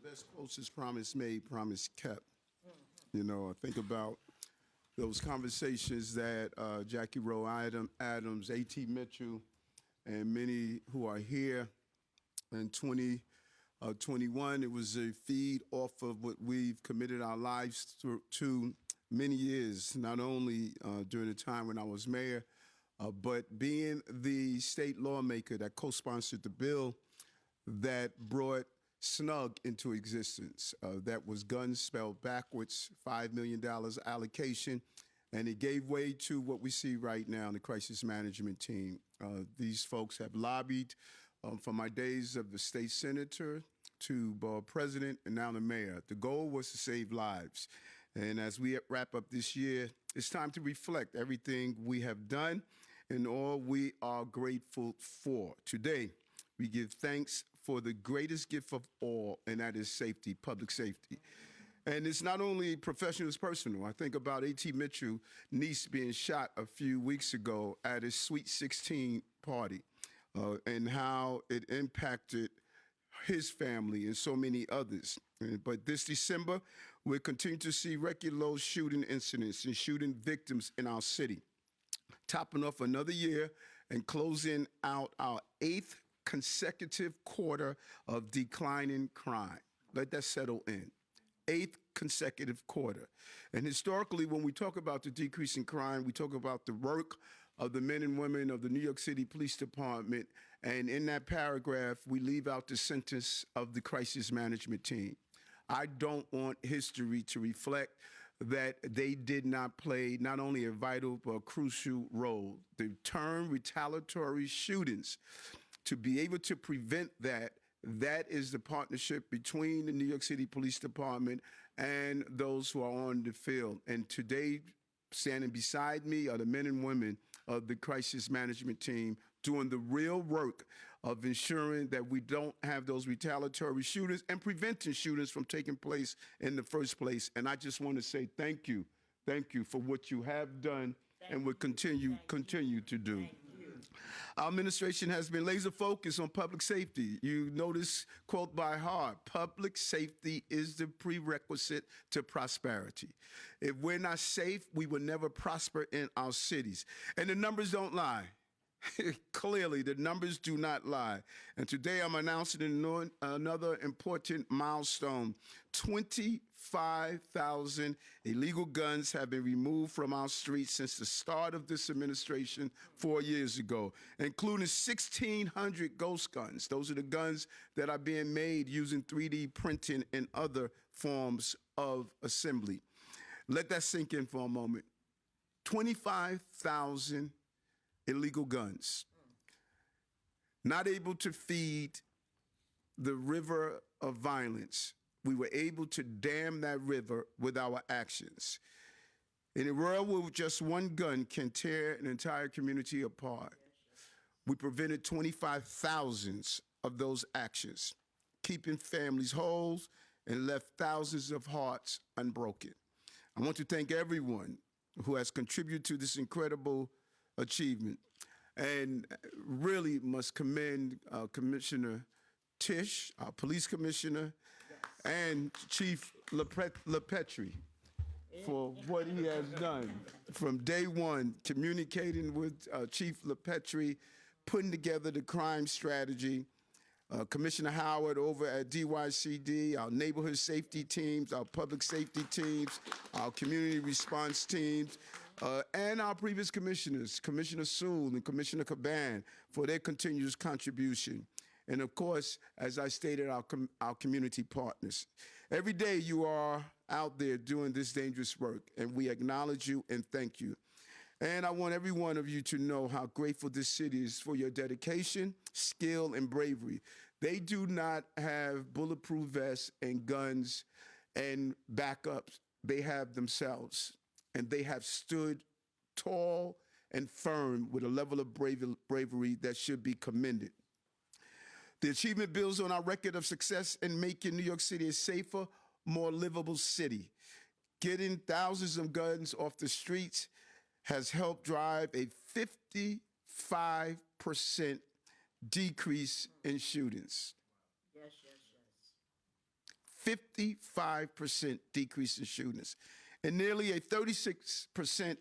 Best closest promise made, promise kept. You know, I think about those conversations that Jackie Rowe Adams, A.T. Mitchell, and many who are here in 2021. It was a feed off of what we've committed our lives to many years, not only during the time when I was mayor, but being the state lawmaker that co-sponsored the bill that brought SNUG into existence. That was guns spelled backwards, $5 million allocation, and it gave way to what we see right now, the crisis management team. These folks have lobbied from my days of the state senator to president and now the mayor. The goal was to save lives. And as we wrap up this year, it's time to reflect everything we have done and all we are grateful for. Today, we give thanks for the greatest gift of all, and that is safety, public safety. And it's not only professional, it's personal. I think about A.T. Mitchell, niece being shot a few weeks ago at his Sweet 16 party, and how it impacted his family and so many others. But this December, we'll continue to see record low shooting incidents and shooting victims in our city, topping off another year and closing out our 8th consecutive quarter of declining crime. Let that settle in. 8th consecutive quarter. And historically, when we talk about the decrease in crime, we talk about the work of the men and women of the New York City Police Department. And in that paragraph, we leave out the sentence of the crisis management team. I don't want history to reflect that they did not play not only a vital but a crucial role. The term retaliatory shootings, to be able to prevent that, that is the partnership between the New York City Police Department and those who are on the field. And today, standing beside me are the men and women of the crisis management team doing the real work of ensuring that we don't have those retaliatory shootings and preventing shootings from taking place in the first place. And I just want to say thank you for what you have done and will continue to do. Our administration has been laser focused on public safety. You notice, quote by heart, public safety is the prerequisite to prosperity. If we're not safe, we will never prosper in our cities. And the numbers don't lie. Clearly, the numbers do not lie. And today I'm announcing another important milestone. 25,000 illegal guns have been removed from our streets since the start of this administration 4 years ago, including 1,600 ghost guns. Those are the guns that are being made using 3D printing and other forms of assembly. Let that sink in for a moment. 25,000 illegal guns, not able to feed the river of violence. We were able to dam that river with our actions. In a world where just one gun can tear an entire community apart, we prevented 25,000 of those actions, keeping families whole and left thousands of hearts unbroken. I want to thank everyone who has contributed to this incredible achievement, and really must commend Commissioner Tisch, our police commissioner, and Chief LePetri for what he has done from day one, communicating with Chief LePetri, putting together the crime strategy. Commissioner Howard over at DYCD, our neighborhood safety teams, our public safety teams, our community response teams, and our previous commissioners, Commissioner Sewell and Commissioner Caban, for their continuous contribution. And of course, as I stated, our community partners. Every day you are out there doing this dangerous work, and we acknowledge you and thank you. And I want every one of you to know how grateful this city is for your dedication, skill, and bravery. They do not have bulletproof vests and guns and backups. They have themselves. And they have stood tall and firm with a level of bravery that should be commended. The achievement builds on our record of success in making New York City a safer, more livable city. Getting thousands of guns off the streets has helped drive a 55% decrease in shootings. Yes, yes, yes. 55% decrease in shootings, and nearly a 36%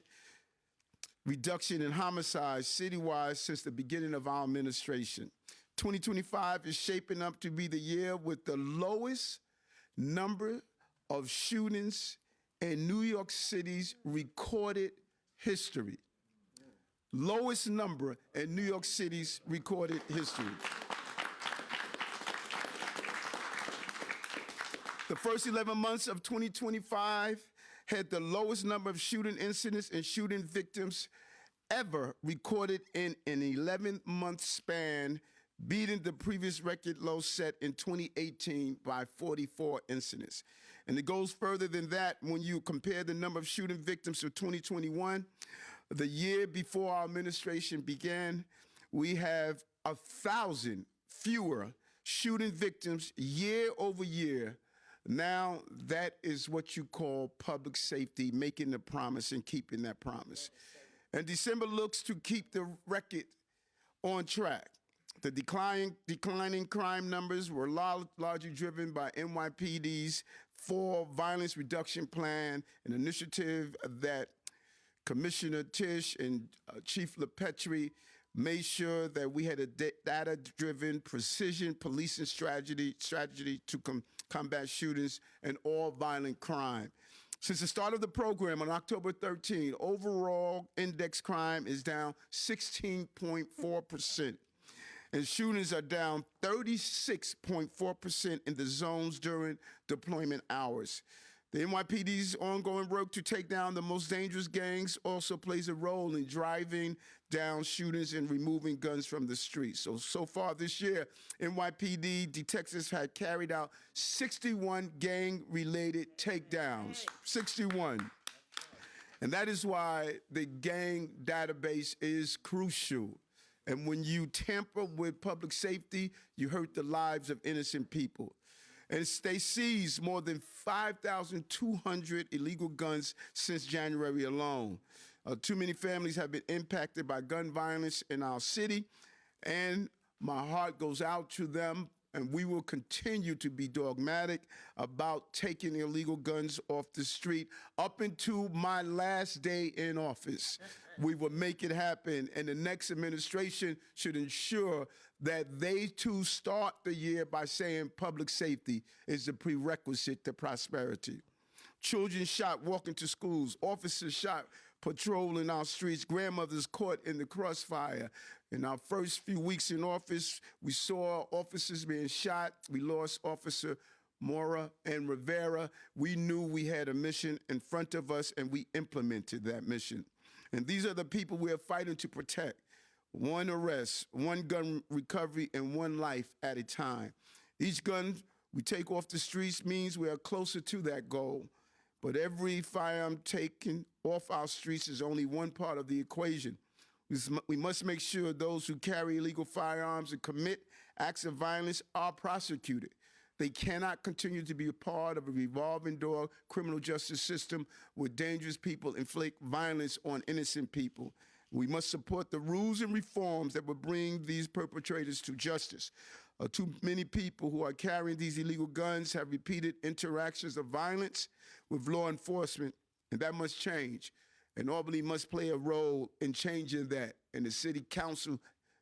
reduction in homicides citywide since the beginning of our administration. 2025 is shaping up to be the year with the lowest number of shootings in New York City's recorded history. Lowest number in New York City's recorded history. The first 11 months of 2025 had the lowest number of shooting incidents and shooting victims ever recorded in an 11-month span, beating the previous record low set in 2018 by 44 incidents. And it goes further than that when you compare the number of shooting victims to 2021. The year before our administration began, we have 1,000 fewer shooting victims year over year. Now that is what you call public safety, making the promise and keeping that promise. And December looks to keep the record on track. The declining crime numbers were largely driven by NYPD's Fall Violence Reduction Plan, an initiative that Commissioner Tisch and Chief LePetri made sure that we had a data-driven precision policing strategy to combat shootings and all violent crime. Since the start of the program on October 13, overall index crime is down 16.4%, and shootings are down 36.4% in the zones during deployment hours. The NYPD's ongoing work to take down the most dangerous gangs also plays a role in driving down shootings and removing guns from the streets. So far this year, NYPD detectives had carried out 61 gang-related takedowns. 61. And that is why the gang database is crucial. And when you tamper with public safety, you hurt the lives of innocent people. And they seized more than 5,200 illegal guns since January alone. Too many families have been impacted by gun violence in our city, and my heart goes out to them, and we will continue to be dogmatic about taking illegal guns off the street up until my last day in office. We will make it happen, and the next administration should ensure that they too start the year by saying public safety is the prerequisite to prosperity. Children shot walking to schools, officers shot patrolling our streets, grandmothers caught in the crossfire. In our first few weeks in office, we saw officers being shot. We lost Officer Mora and Rivera. We knew we had a mission in front of us, and we implemented that mission. And these are the people we are fighting to protect. One arrest, one gun recovery, and one life at a time. Each gun we take off the streets means we are closer to that goal. But every firearm taken off our streets is only one part of the equation. We must make sure those who carry illegal firearms and commit acts of violence are prosecuted. They cannot continue to be a part of a revolving door criminal justice system where dangerous people inflict violence on innocent people. We must support the rules and reforms that will bring these perpetrators to justice. Too many people who are carrying these illegal guns have repeated interactions of violence with law enforcement, and that must change. And Albany must play a role in changing that. And the city council,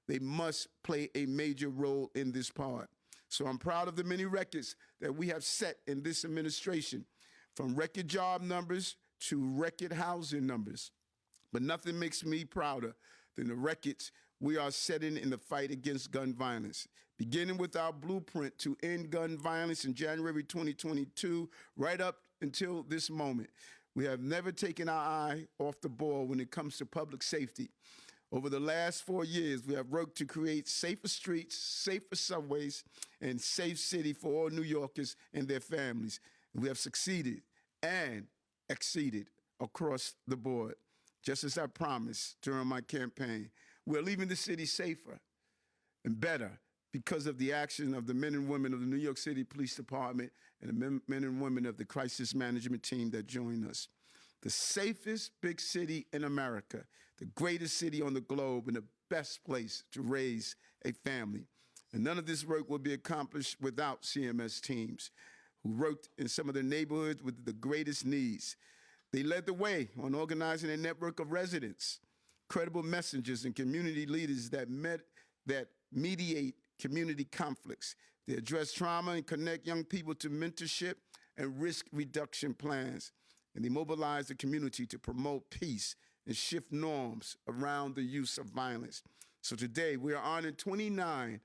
they must play a major role in this part. So I'm proud of the many records that we have set in this administration, from record job numbers to record housing numbers. But nothing makes me prouder than the records we are setting in the fight against gun violence. Beginning with our blueprint to end gun violence in January 2022, right up until this moment, we have never taken our eye off the ball when it comes to public safety. Over the last 4 years, we have worked to create safer streets, safer subways, and safe city for all New Yorkers and their families. And we have succeeded and exceeded across the board. Just as I promised during my campaign, we're leaving the city safer and better because of the action of the men and women of the New York City Police Department and the men and women of the crisis management team that joined us. The safest big city in America, the greatest city on the globe, and the best place to raise a family. And none of this work will be accomplished without CMS teams who worked in some of the neighborhoods with the greatest needs. They led the way on organizing a network of residents, credible messengers, and community leaders that mediate community conflicts. They address trauma and connect young people to mentorship and risk reduction plans. And they mobilize the community to promote peace and shift norms around the use of violence. So today, we are honoring 29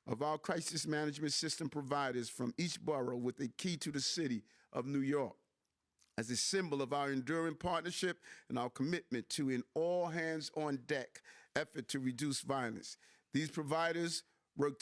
of our crisis management system providers from each borough with a key to the city of New York as a symbol of our enduring partnership and our commitment to an all-hands-on-deck effort to reduce violence. These providers work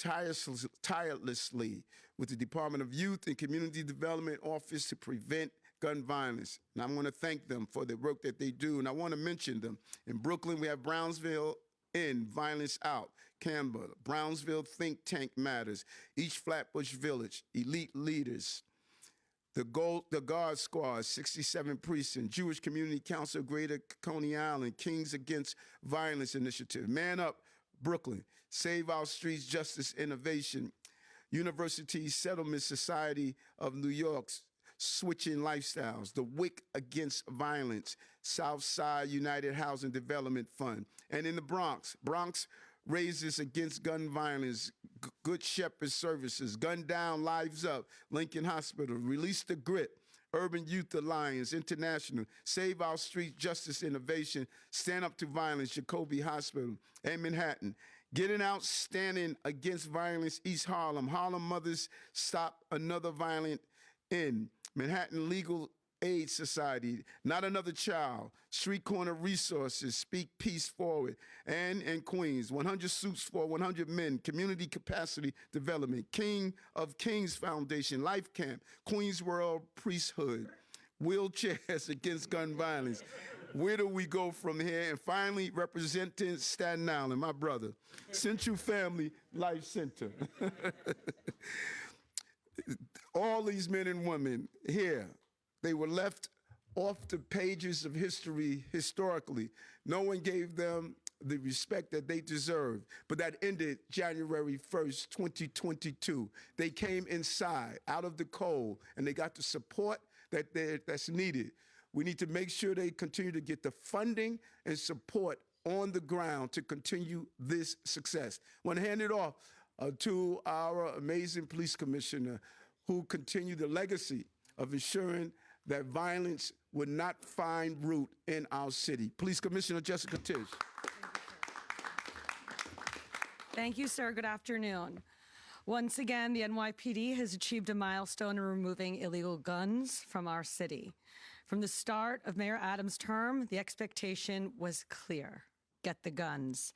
tirelessly with the Department of Youth and Community Development Office to prevent gun violence. And I want to thank them for the work that they do, and I want to mention them. In Brooklyn, we have Brownsville In, Violence Out, Canberra, Brownsville Think Tank Matters, East Flatbush Village, Elite Leaders, the Guard Squad, 67 Precinct, Jewish Community Council, Greater Coney Island, Kings Against Violence Initiative, Man Up, Brooklyn, Save Our Streets, Justice Innovation, University Settlement Society of New York's Switching Lifestyles, the WIC Against Violence, Southside United Housing Development Fund. And in the Bronx Raises Against Gun Violence, Good Shepherd Services, Gun Down, Lives Up, Lincoln Hospital, Release the Grit, Urban Youth Alliance International, Save Our Streets, Justice Innovation, Stand Up to Violence, Jacoby Hospital, and Manhattan. Getting Out, Standing Against Violence, East Harlem, Harlem Mothers Stop Another Violent End, Manhattan Legal Aid Society, Not Another Child, Street Corner Resources, Speak Peace Forward, and Queens, 100 Suits for 100 Men, Community Capacity Development, King of Kings Foundation, Life Camp, Queens World Priesthood, Wheelchairs Against Gun Violence. Where do we go from here? And finally, representing Staten Island, my brother, Central Family Life Center. All these men and women here, they were left off the pages of history historically. No one gave them the respect that they deserved. But that ended January 1st, 2022. They came inside, out of the cold, and they got the support that's needed. We need to make sure they continue to get the funding and support on the ground to continue this success. I want to hand it off to our amazing police commissioner who continue the legacy of ensuring that violence would not find root in our city. Police Commissioner Jessica Tisch. Thank you, sir. Good afternoon. Once again, the NYPD has achieved a milestone in removing illegal guns from our city. From the start of Mayor Adams' term, the expectation was clear: get the guns.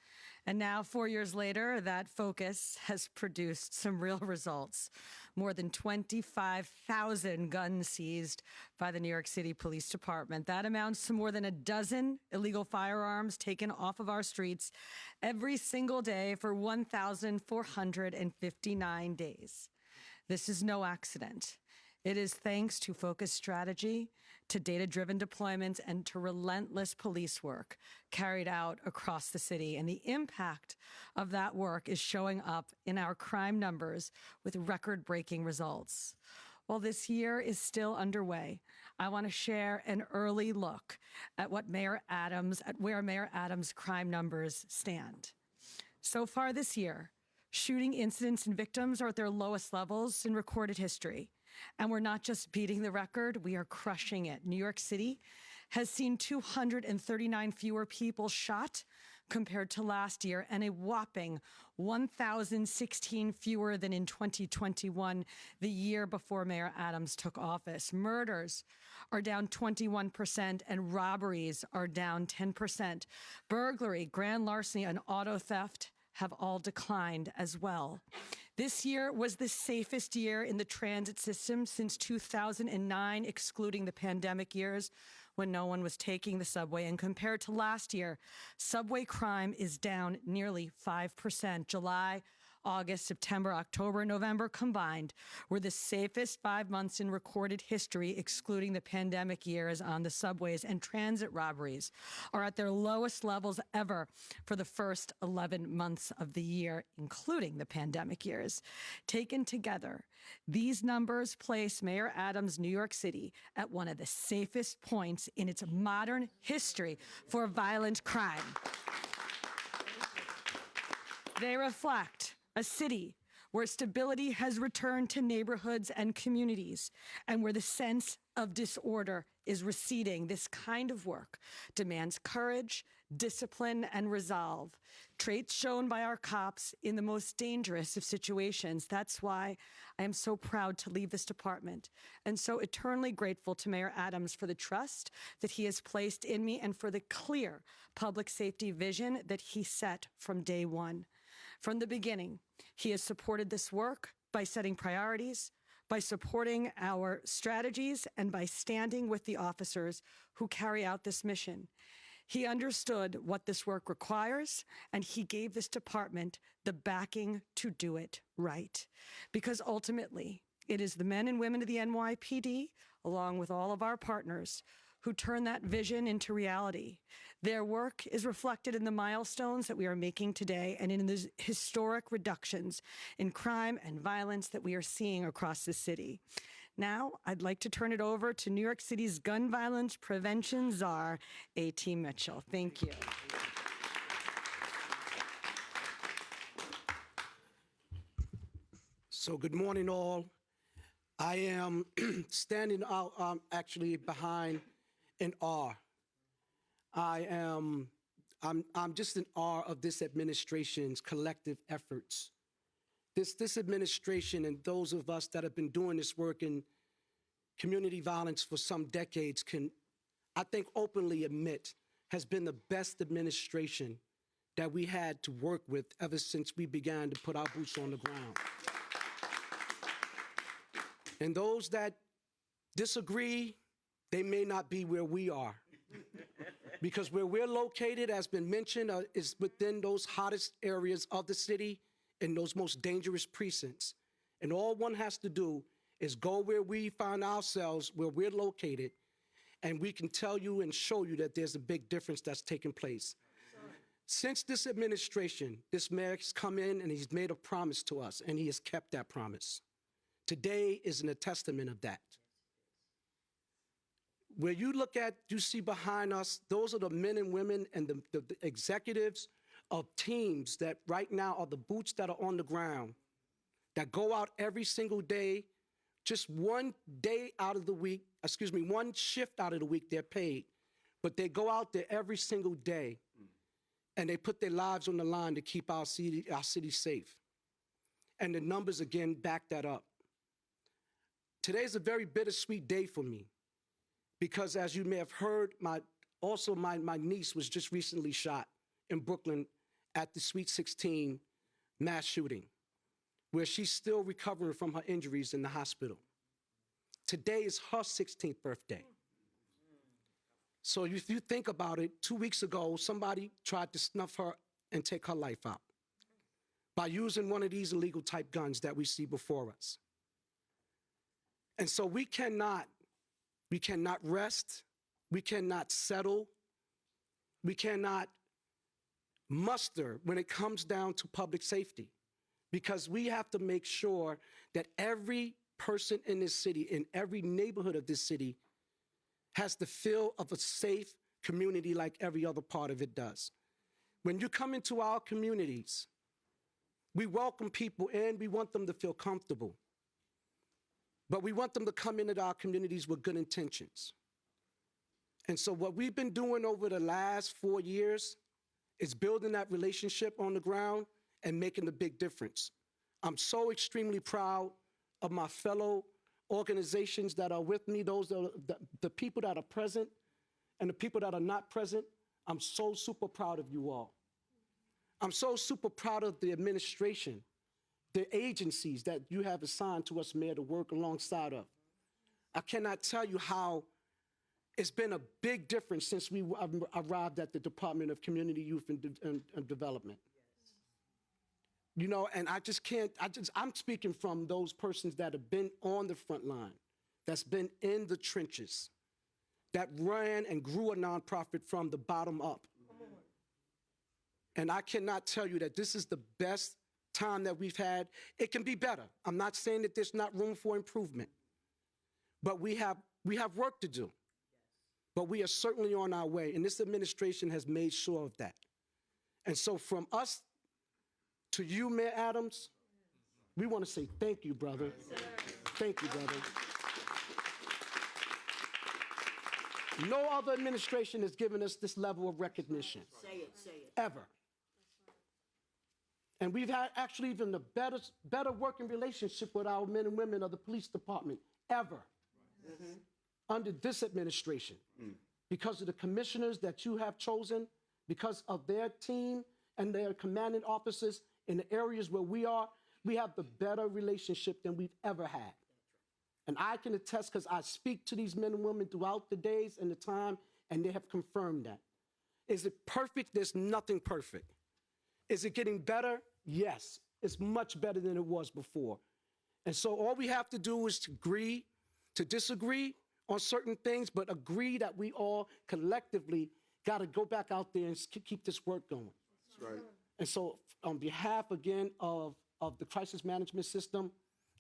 And now, 4 years later, that focus has produced some real results. More than 25,000 guns seized by the New York City Police Department. That amounts to more than a dozen illegal firearms taken off of our streets every single day for 1,459 days. This is no accident. It is thanks to focused strategy, to data-driven deployments, and to relentless police work carried out across the city. And the impact of that work is showing up in our crime numbers with record-breaking results. While this year is still underway, I want to share an early look at where Mayor Adams' crime numbers stand. So far this year, shooting incidents and victims are at their lowest levels in recorded history. And we're not just beating the record, we are crushing it. New York City has seen 239 fewer people shot compared to last year, and a whopping 1,016 fewer than in 2021, the year before Mayor Adams took office. Murders are down 21%, and robberies are down 10%. Burglary, grand larceny, and auto theft have all declined as well. This year was the safest year in the transit system since 2009, excluding the pandemic years when no one was taking the subway. And compared to last year, subway crime is down nearly 5%. July August, September, October, and November combined were the safest 5 months in recorded history, excluding the pandemic years on the subways, and transit robberies are at their lowest levels ever for the first 11 months of the year, including the pandemic years. Taken together, these numbers place Mayor Adams' New York City at one of the safest points in its modern history for violent crime. They reflect a city where stability has returned to neighborhoods and communities, and where the sense of disorder is receding. This kind of work demands courage, discipline, and resolve, traits shown by our cops in the most dangerous of situations. That's why I am so proud to leave this department, and so eternally grateful to Mayor Adams for the trust that he has placed in me and for the clear public safety vision that he set from day one. From the beginning, he has supported this work by setting priorities, by supporting our strategies, and by standing with the officers who carry out this mission. He understood what this work requires, and he gave this department the backing to do it right. Because ultimately, it is the men and women of the NYPD, along with all of our partners, who turn that vision into reality. Their work is reflected in the milestones that we are making today and in the historic reductions in crime and violence that we are seeing across the city. Now, I'd like to turn it over to New York City's gun violence prevention czar, A.T. Mitchell. Thank you. So good morning, all. I am standing out actually behind in awe. I'm just in awe of this administration's collective efforts. This administration and those of us that have been doing this work in community violence for some decades can, I think, openly admit has been the best administration that we had to work with ever since we began to put our boots on the ground. And those that disagree, they may not be where we are. Because where we're located, as been mentioned, is within those hottest areas of the city and those most dangerous precincts. And all one has to do is go where we find ourselves, where we're located, and we can tell you and show you that there's a big difference that's taking place. Since this administration, this mayor has come in and he's made a promise to us, and he has kept that promise. Today is a testament of that. Where you look at, you see behind us, those are the men and women and the executives of teams that right now are the boots that are on the ground, that go out every single day, just one day out of the week, one shift out of the week they're paid, but they go out there every single day and they put their lives on the line to keep our city safe. And the numbers again back that up. Today's a very bittersweet day for me because, as you may have heard, my niece was just recently shot in Brooklyn at the Sweet 16 mass shooting, where she's still recovering from her injuries in the hospital. Today is her 16th birthday. So if you think about it, 2 weeks ago, somebody tried to snuff her and take her life out by using one of these illegal type guns that we see before us. And so we cannot rest, we cannot settle, we cannot muster when it comes down to public safety, because we have to make sure that every person in this city, in every neighborhood of this city, has the feel of a safe community like every other part of it does. When you come into our communities, we welcome people in, we want them to feel comfortable. But we want them to come into our communities with good intentions. And so what we've been doing over the last 4 years is building that relationship on the ground and making a big difference. I'm so extremely proud of my fellow organizations that are with me, those are the people that are present and the people that are not present. I'm so super proud of you all. I'm so super proud of the administration, the agencies that you have assigned to us, Mayor, to work alongside of. I cannot tell you how it's been a big difference since we arrived at the Department of Community, Youth, and Development. You know, and I'm speaking from those persons that have been on the front line, that's been in the trenches, that ran and grew a nonprofit from the bottom up. And I cannot tell you that this is the best time that we've had. It can be better. I'm not saying that there's not room for improvement, but we have work to do. But we are certainly on our way, and this administration has made sure of that. And so from us to you, Mayor Adams, we want to say thank you, brother. Thank you, brother. No other administration has given us this level of recognition. Say it. Ever. And we've had actually even a better working relationship with our men and women of the police department ever under this administration. Because of the commissioners that you have chosen, because of their team and their commanding officers in the areas where we have the better relationship than we've ever had. And I can attest because I speak to these men and women throughout the days and the time, and they have confirmed that. Is it perfect? There's nothing perfect. Is it getting better? Yes. It's much better than it was before. And so all we have to do is to agree, to disagree on certain things, but agree that we all collectively got to go back out there and keep this work going. That's right. And so on behalf, again, of the crisis management system,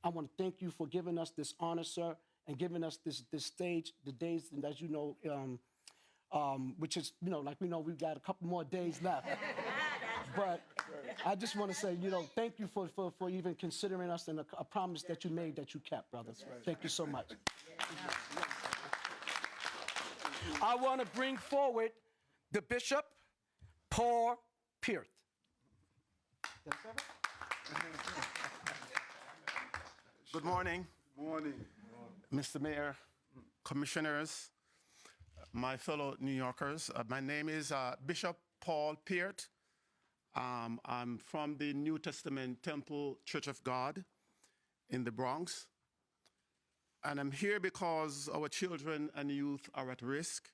I want to thank you for giving us this honor, sir, and giving us this stage, the days, and as you know, which is, you know, like we know we've got a couple more days left. But I just want to say, you know, thank you for even considering us and a promise that you made that you kept, brother. Right. Thank you so much. I want to bring forward the Bishop, Paul Peart. Good morning. Morning. Mr. Mayor, commissioners, my fellow New Yorkers. My name is Bishop Paul Peart. I'm from the New Testament Temple Church of God in the Bronx. And I'm here because our children and youth are at risk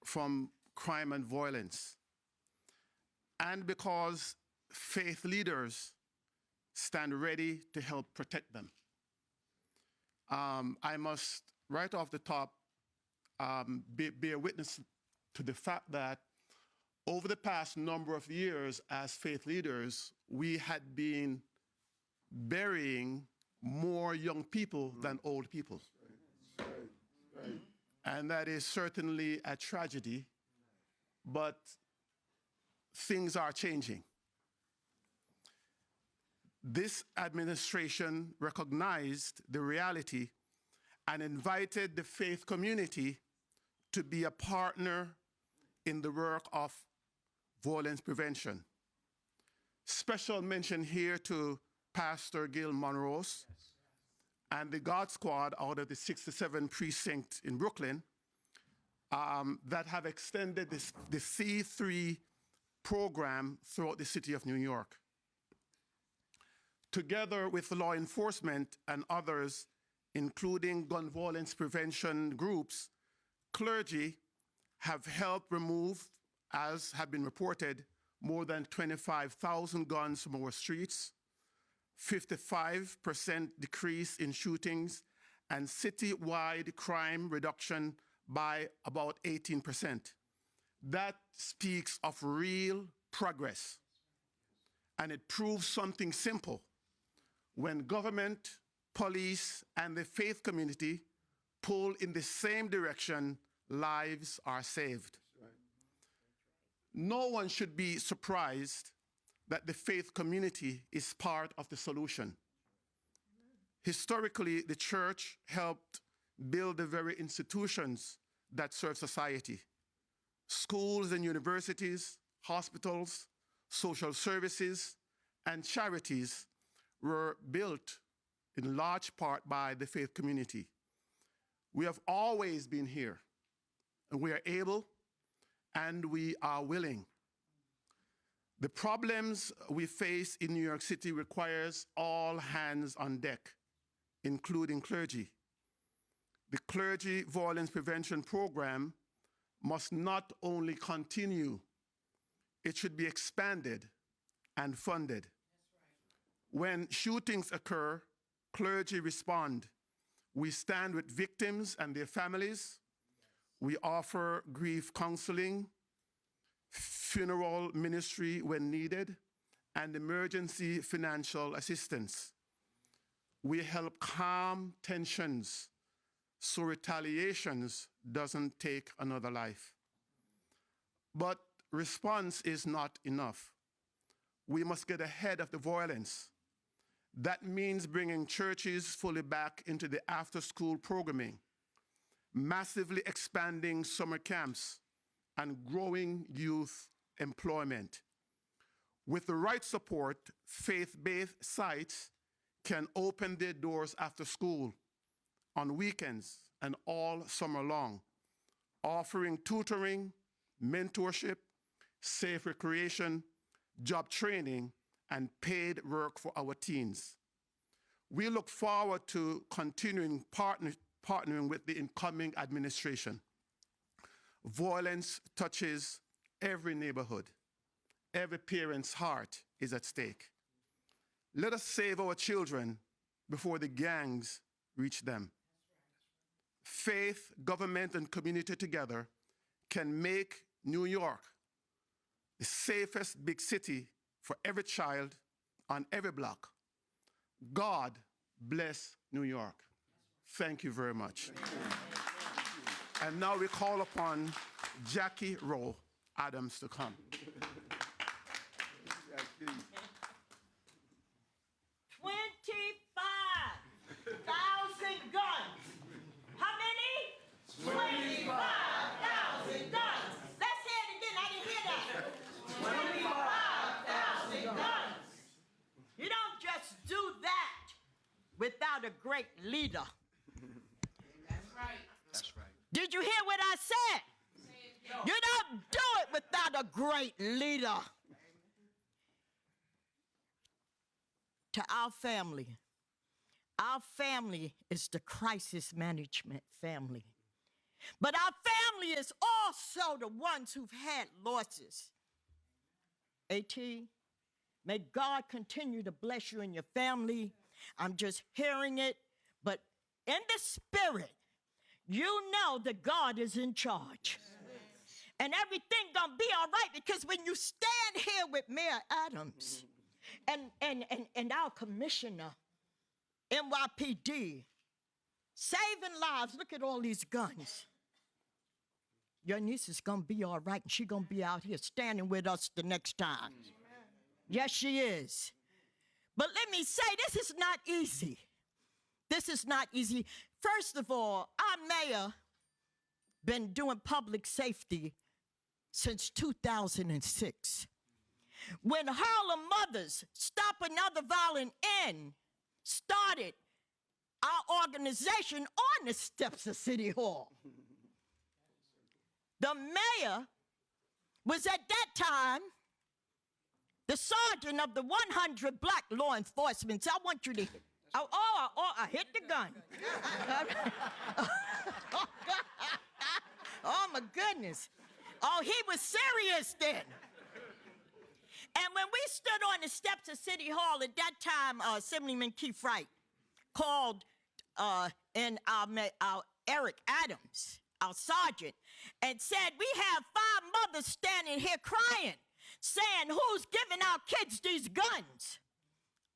from crime and violence. And because faith leaders stand ready to help protect them. I must, right off the top, bear witness to the fact that over the past number of years as faith leaders, we had been burying more young people than old people. Right. And that is certainly a tragedy, but things are changing. This administration recognized the reality and invited the faith community to be a partner in the work of violence prevention. Special mention here to Pastor Gil Monrose and the God Squad out of the 67 precinct in Brooklyn that have extended the C3 program throughout the city of New York. Together with law enforcement and others, including gun violence prevention groups, clergy have helped remove, as have been reported, more than 25,000 guns from our streets, 55% decrease in shootings, and citywide crime reduction by about 18%. That speaks of real progress. And it proves something simple. When government, police, and the faith community pull in the same direction, lives are saved. Right. No one should be surprised that the faith community is part of the solution. Historically, the church helped build the very institutions that serve society. Schools and universities, hospitals, social services, and charities were built in large part by the faith community. We have always been here, and we are able and we are willing. The problems we face in New York City requires all hands on deck, including clergy. The Clergy Violence Prevention Program must not only continue, it should be expanded and funded. When shootings occur, clergy respond. We stand with victims and their families. We offer grief counseling, funeral ministry when needed, and emergency financial assistance. We help calm tensions so retaliations doesn't take another life. But response is not enough. We must get ahead of the violence. That means bringing churches fully back into the after-school programming, massively expanding summer camps, and growing youth employment. With the right support, faith-based sites can open their doors after school, on weekends, and all summer long, offering tutoring, mentorship, safe recreation, job training, and paid work for our teens. We look forward to continuing partnering with the incoming administration. Violence touches every neighborhood. Every parent's heart is at stake. Let us save our children before the gangs reach them. Faith, government, and community together can make New York the safest big city for every child on every block. God bless New York. Thank you very much. And now we call upon Jackie Rowe Adams to come. 25,000 guns. How many? 25,000 guns. Let's say it again. I didn't hear that. 25,000 guns. You don't just do that without a great leader. That's right. That's right. Did you hear what I said? You don't do it without a great leader. To our family is the crisis management family. But our family is also the ones who've had losses. AT, may God continue to bless you and your family. I'm just hearing it, but in the spirit, you know that God is in charge. And everything gonna be all right, because when you stand here with Mayor Adams and our commissioner, NYPD, saving lives, look at all these guns. Your niece is gonna be all right, and she's gonna be out here standing with us the next time. Yes, she is. But let me say, this is not easy. This is not easy. First of all, our mayor been doing public safety since 2006. When Harlem Mothers Stop Another Violent End started our organization on the steps of City Hall. The mayor was at that time the sergeant of the 100 black law enforcement. So I want you to hit. I hit the gun. Oh my goodness. Oh, he was serious then. And when we stood on the steps of City Hall at that time, Assemblyman Keith Wright called in our Eric Adams, our sergeant, and said, we have 5 mothers standing here crying, saying, who's giving our kids these guns?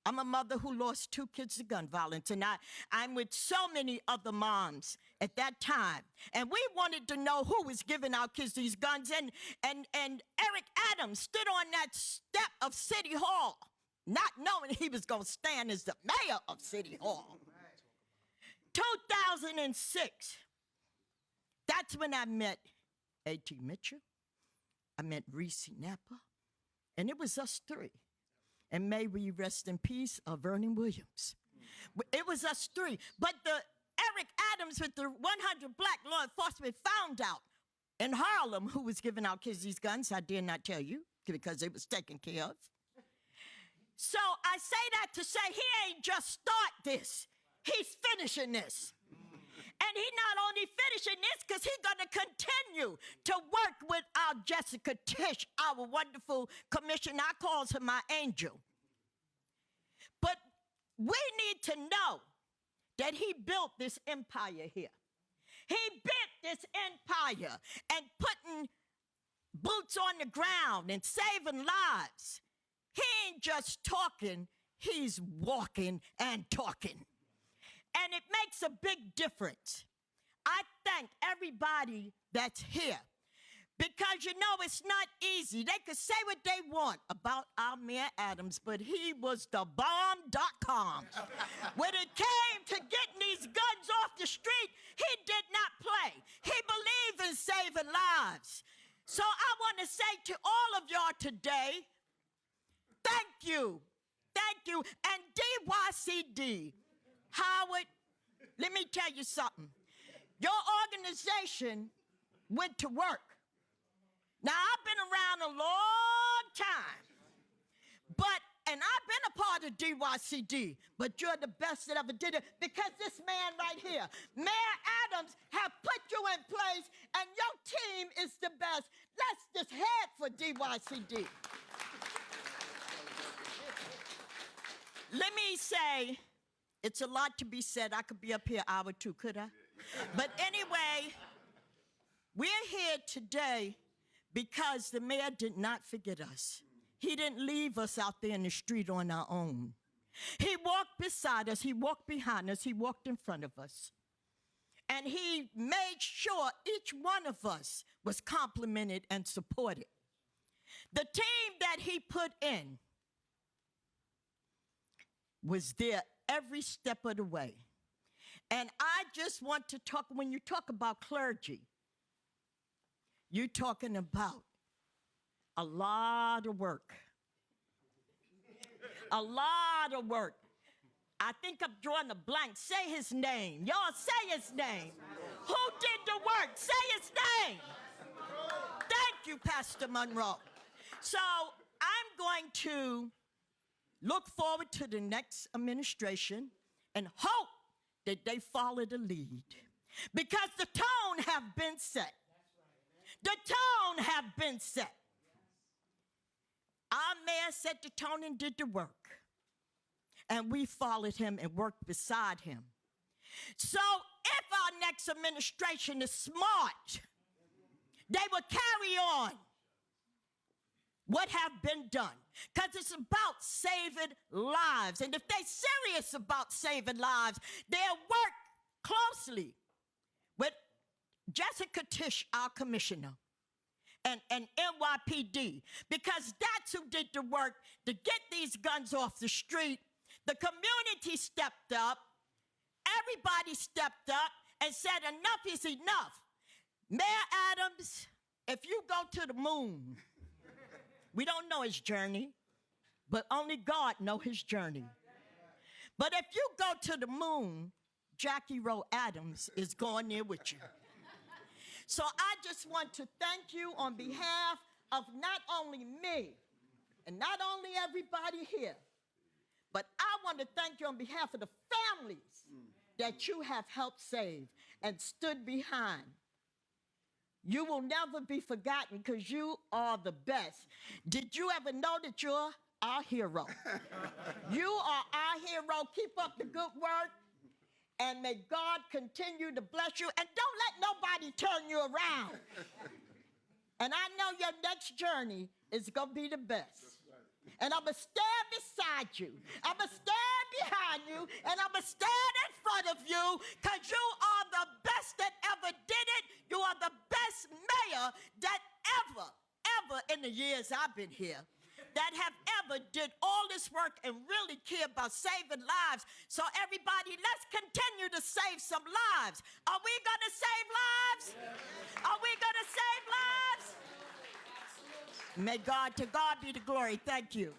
I'm a mother who lost 2 kids to gun violence, and I'm with so many other moms at that time. And we wanted to know who was giving our kids these guns. And Eric Adams stood on that step of City Hall, not knowing he was going to stand as the mayor of City Hall. 2006, that's when I met A.T. Mitchell. I met Reese Napa, and it was us 3. And may we rest in peace, Vernon Williams. It was us 3. But the Eric Adams with the 100 black law enforcement found out in Harlem who was giving our kids these guns. I dare not tell you because it was taken care of. So I say that to say he ain't just start this. He's finishing this. And he's not only finishing this because he's going to continue to work with our Jessica Tish, our wonderful commissioner. I calls her my angel. But we need to know that he built this empire here. He built this empire and putting boots on the ground and saving lives. He ain't just talking, he's walking and talking. And it makes a big difference. I thank everybody that's here because, you know, it's not easy. They could say what they want about our Mayor Adams, but he was the bomb.com. When it came to getting these guns off the street, he did not play. He believed in saving lives. So I want to say to all of y'all today, thank you. Thank you. And DYCD, Howard, let me tell you something. Your organization went to work. Now, I've been around a long time, and I've been a part of DYCD, but you're the best that ever did it because this man right here, Mayor Adams, have put you in place, and your team is the best. Let's just head for DYCD. Let me say, it's a lot to be said. I could be up here an hour or two, could I? But anyway, we're here today because the mayor did not forget us. He didn't leave us out there in the street on our own. He walked beside us, he walked behind us, he walked in front of us. And he made sure each one of us was complimented and supported. The team that he put in was there every step of the way. And I just want to talk, when you talk about clergy, you're talking about a lot of work. A lot of work. I think I'm drawing a blank. Say his name. Y'all say his name. Who did the work? Say his name. Thank you, Pastor Monroe. So I'm going to look forward to the next administration and hope that they follow the lead. Because the tone have been set. The tone have been set. Our mayor set the tone and did the work. And we followed him and worked beside him. So if our next administration is smart, they will carry on what have been done. Because it's about saving lives. And if they're serious about saving lives, they'll work closely with Jessica Tisch, our commissioner, and NYPD, because that's who did the work to get these guns off the street. The community stepped up, everybody stepped up and said enough is enough. Mayor Adams, if you go to the moon, we don't know his journey, but only God knows his journey. But if you go to the moon, Jackie Rowe Adams is going there with you. So I just want to thank you on behalf of not only me and not only everybody here, but I want to thank you on behalf of the families that you have helped save and stood behind. You will never be forgotten because you are the best. Did you ever know that you're our hero? You are our hero. Keep up the good work. And may God continue to bless you. And don't let nobody turn you around. And I know your next journey is going to be the best. And I'm going to stand beside you. I'm going to stand behind you. And I'm going to stand in front of you because you are the best that ever did it. You are the best mayor that ever in the years I've been here that have ever did all this work and really care about saving lives. So everybody, let's continue to save some lives. Are we going to save lives? Yes. Are we going to save lives? Absolutely. May to God be the glory. Thank you.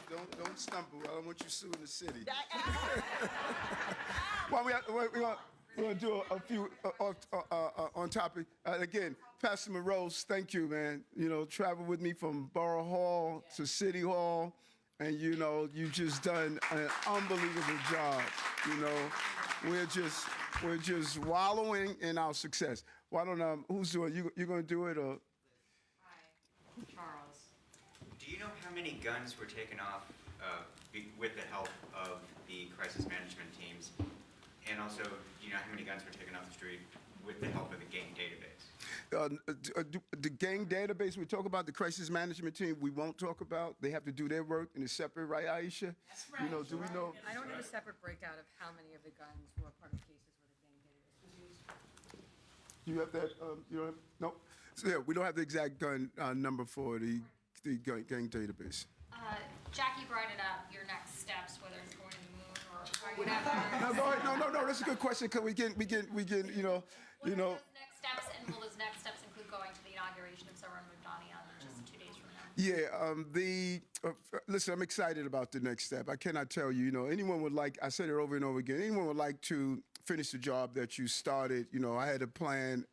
Don't stumble. I don't want you suing the city. Well, we're going to do a few on topic. Again, Pastor Monroe, thank you, man. You know, travel with me from Borough Hall to City Hall, and, you know, you've just done an unbelievable job. You know, we're just wallowing in our success. Why don't, who's doing it? You going to do it, or? Hi, Charles. Do you know know how many guns were taken off with the help of the crisis management teams? And also, do you know how many guns were taken off the street with the help of the gang database? The gang database, we talk about the crisis management team, we won't talk about. They have to do their work in a separate, right, Aisha? That's right. You know, do we know? I don't have a separate breakout of how many of the guns were part of cases where the gang database was used. Do you have that? You don't have, no? So, yeah, we don't have the exact gun number for the gang database. Jackie brought it up, your next steps, whether it's going to the moon or whatever. No, go ahead. No, that's a good question, because we can, What are those next steps, and will those next steps include going to the inauguration of Sarah Mudani on just 2 days from now? Yeah, listen, I'm excited about the next step. I cannot tell you, anyone would like, I said it over and over again, anyone would like to finish the job that you started. I had a plan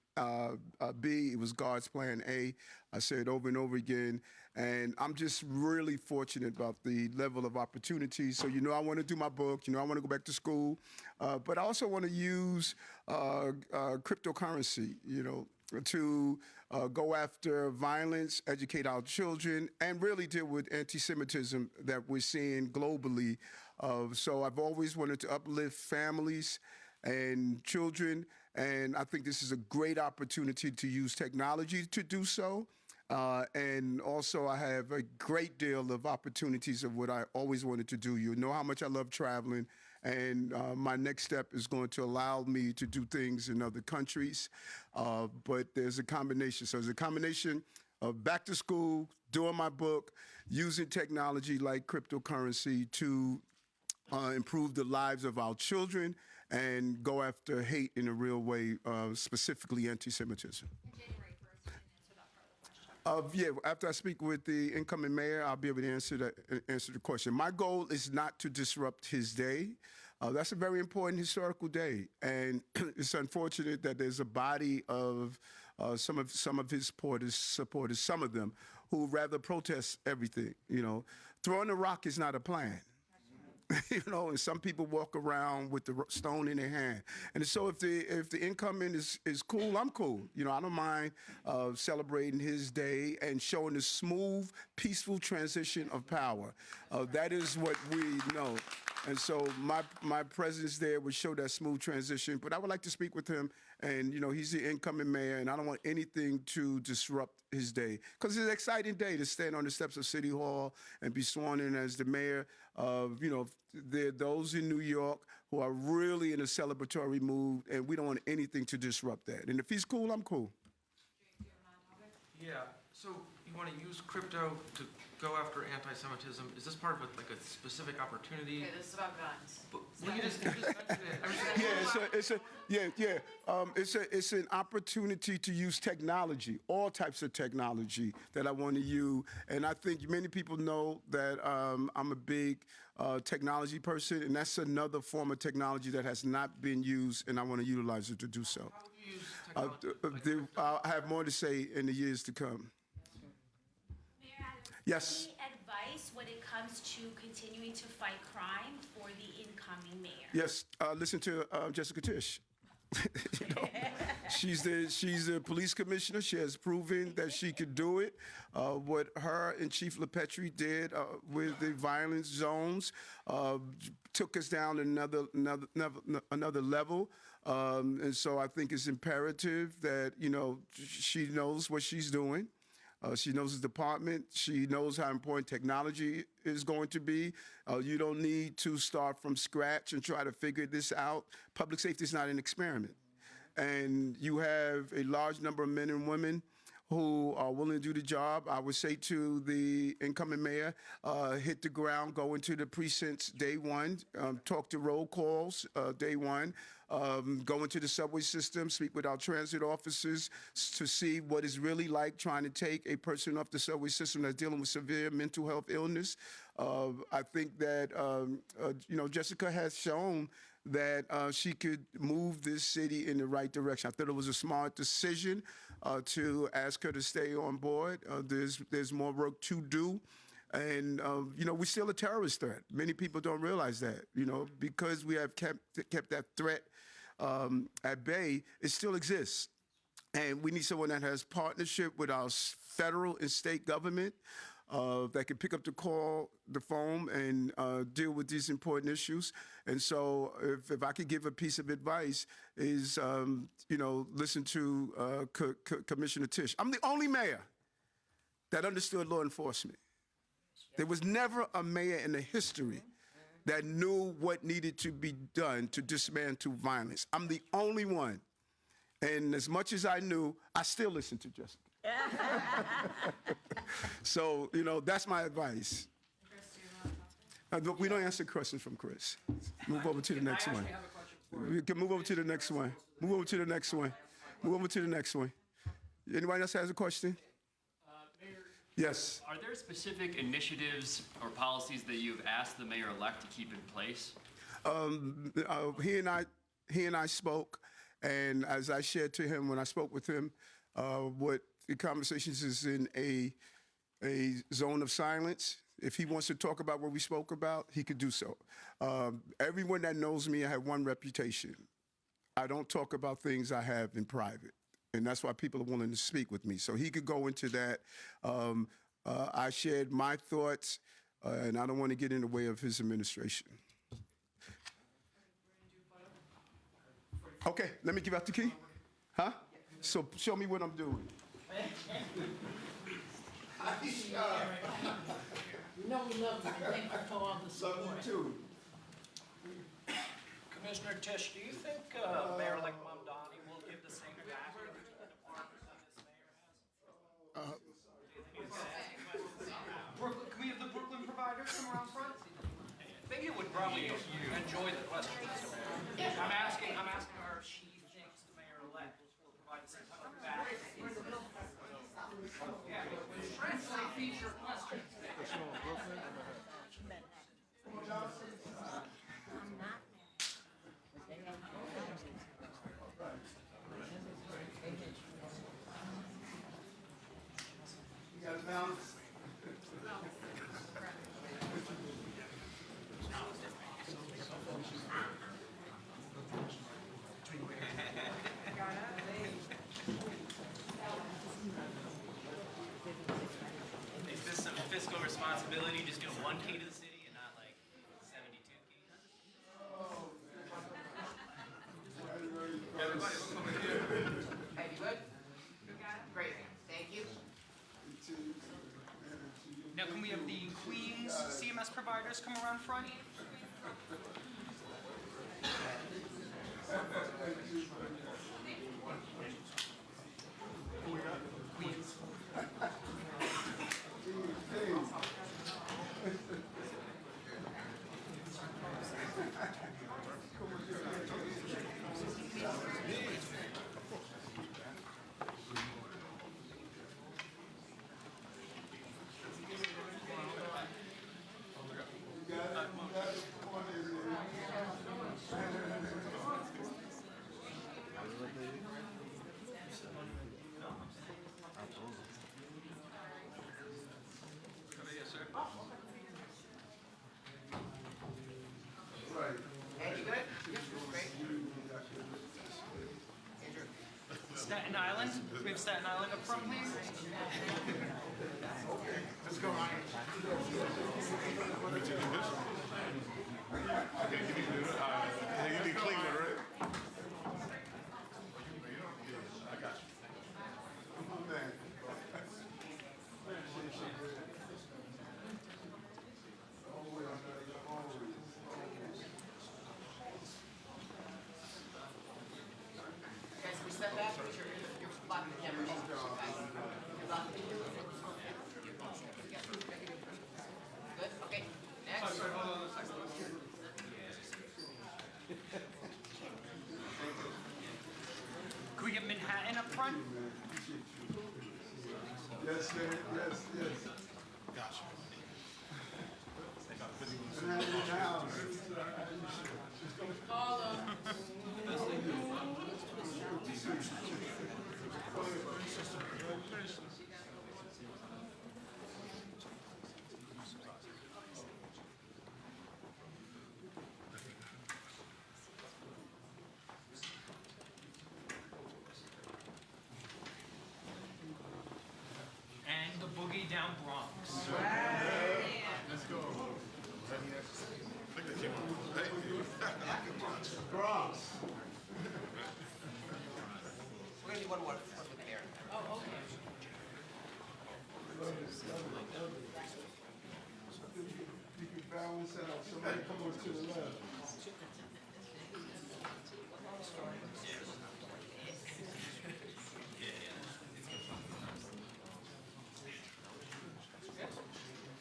B, it was God's plan A. I said it over and over again, and I'm just really fortunate about the level of opportunity. So, I want to do my book, I want to go back to school, but I also want to use cryptocurrency, to go after violence, educate our children, and really deal with anti-Semitism that we're seeing globally. So I've always wanted to uplift families and children, and I think this is a great opportunity to use technology to do so. And also I have a great deal of opportunities of what I always wanted to do. You know how much I love traveling, and my next step is going to allow me to do things in other countries. But there's a combination. So there's a combination of back to school, doing my book, using technology like cryptocurrency to improve the lives of our children and go after hate in a real way, specifically anti-Semitism. January 1st, you can answer that part of the question. Yeah, after I speak with the incoming mayor, I'll be able to answer the question. My goal is not to disrupt his day. That's a very important historical day, and it's unfortunate that there's a body of some of his supporters, some of them, who rather protest everything. Throwing a rock is not a plan. And some people walk around with the stone in their hand. And so if the incoming is cool, I'm cool. I don't mind celebrating his day and showing the smooth, peaceful transition of power. That is what we know. And so my presence there would show that smooth transition. But I would like to speak with him, and he's the incoming mayor, and I don't want anything to disrupt his day, because it's an exciting day to stand on the steps of City Hall and be sworn in as the mayor. There are those in New York who are really in a celebratory mood, and we don't want anything to disrupt that. And if he's cool, I'm cool. Yeah, so you want to use crypto to go after anti-Semitism. Is this part of a specific opportunity? Okay, this is about guns. Well, you just mentioned it. It's an opportunity to use technology, all types of technology that I want to use. And I think many people know that I'm a big technology person, and that's another form of technology that has not been used, and I want to utilize it to do so. How would you use technology? I have more to say in the years to come. Mayor Adams, Yes. any advice when it comes to continuing to fight crime for the incoming mayor? Yes, listen to Jessica Tisch. She's the police commissioner. She has proven that she could do it. What her and Chief LaPetrie did with the violence zones took us down another level. And so I think it's imperative that she knows what she's doing. She knows the department. She knows how important technology is going to be. You don't need to start from scratch and try to figure this out. Public safety is not an experiment. And you have a large number of men and women who are willing to do the job. I would say to the incoming mayor, hit the ground, go into the precincts day one, talk to roll calls day one, go into the subway system, speak with our transit officers to see what it's really like trying to take a person off the subway system that's dealing with severe mental health illness. I think that, Jessica has shown that she could move this city in the right direction. I thought it was a smart decision to ask her to stay on board. There's more work to do. And, we're still a terrorist threat. Many people don't realize that, because we have kept that threat at bay, it still exists. And we need someone that has partnership with our federal and state government that can pick up the phone, and deal with these important issues. And so, if I could give a piece of advice, is listen to Commissioner Tisch. I'm the only mayor that understood law enforcement. There was never a mayor in the history that knew what needed to be done to dismantle violence. I'm the only one. And as much as I knew, I still listened to Jessica. So, that's my advice. We don't answer questions from Chris. Move over to the next one. We can move over to the next one. Move over to the next one. Move over to the next one. Anybody else has a question? Yes. Are there specific initiatives or policies that you've asked the mayor-elect to keep in place? He and I spoke, and as I shared to him when I spoke with him, what the conversations is in a zone of silence. If he wants to talk about what we spoke about, he could do so. Everyone that knows me, I have one reputation. I don't talk about things I have in private. And that's why people are willing to speak with me. So he could go into that. I shared my thoughts, and I don't want to get in the way of his administration. Okay, let me give out the key. Huh? So show me what I'm doing. No, we love you. Thank you for all the support. Love you too. Commissioner Tisch, do you think Mayor-elect Mamdani will give the same backing to the departments that this mayor has? Brooklyn, can we have the Brooklyn providers come around front? I think you would probably enjoy the question, Mr. Mayor. I'm asking her if she thinks the mayor-elect will provide the same type of backing. Yeah, strengthfully feature questions. You got it balanced? Is this some fiscal responsibility, just doing one key to the city and not like 72 keys? Everybody, look over here. Hey, you good? Great, thank you. Now, can we have the Queens CMS providers come around front? Queens. Hey, you good? Great. Staten Island? Can we have Staten Island up front, please? Let's go, Ryan. Okay, you need Cleveland, right? I got you. Guys, can we step back? You're blocking the camera. You're blocking it. Good, okay. Next. Sorry, hold on a second. Can we get Manhattan up front? Yes, sir. Yes, yes. Gotcha. And the boogie down Bronx. We're gonna do one more first with Eric. Oh, okay. You can balance out. Somebody come over to the left.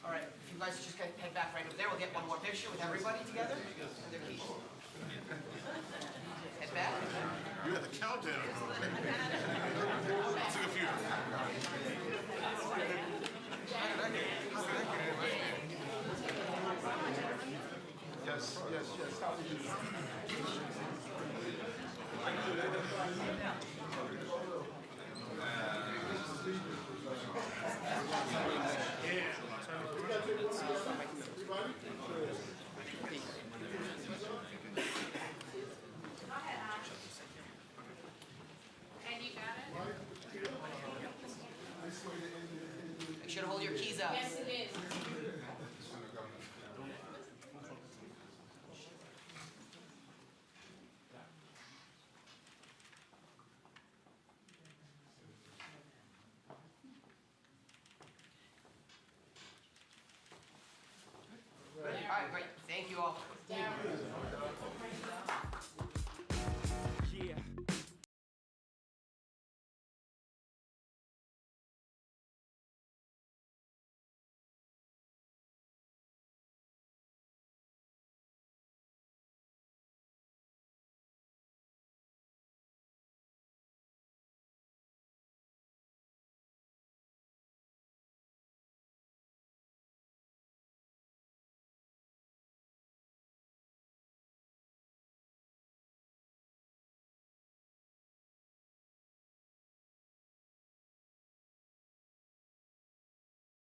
All right, if you guys just head back right over there, we'll get one more picture with everybody together. Head back. You had the countdown. Took a few. Yes, yes, yes. How are you?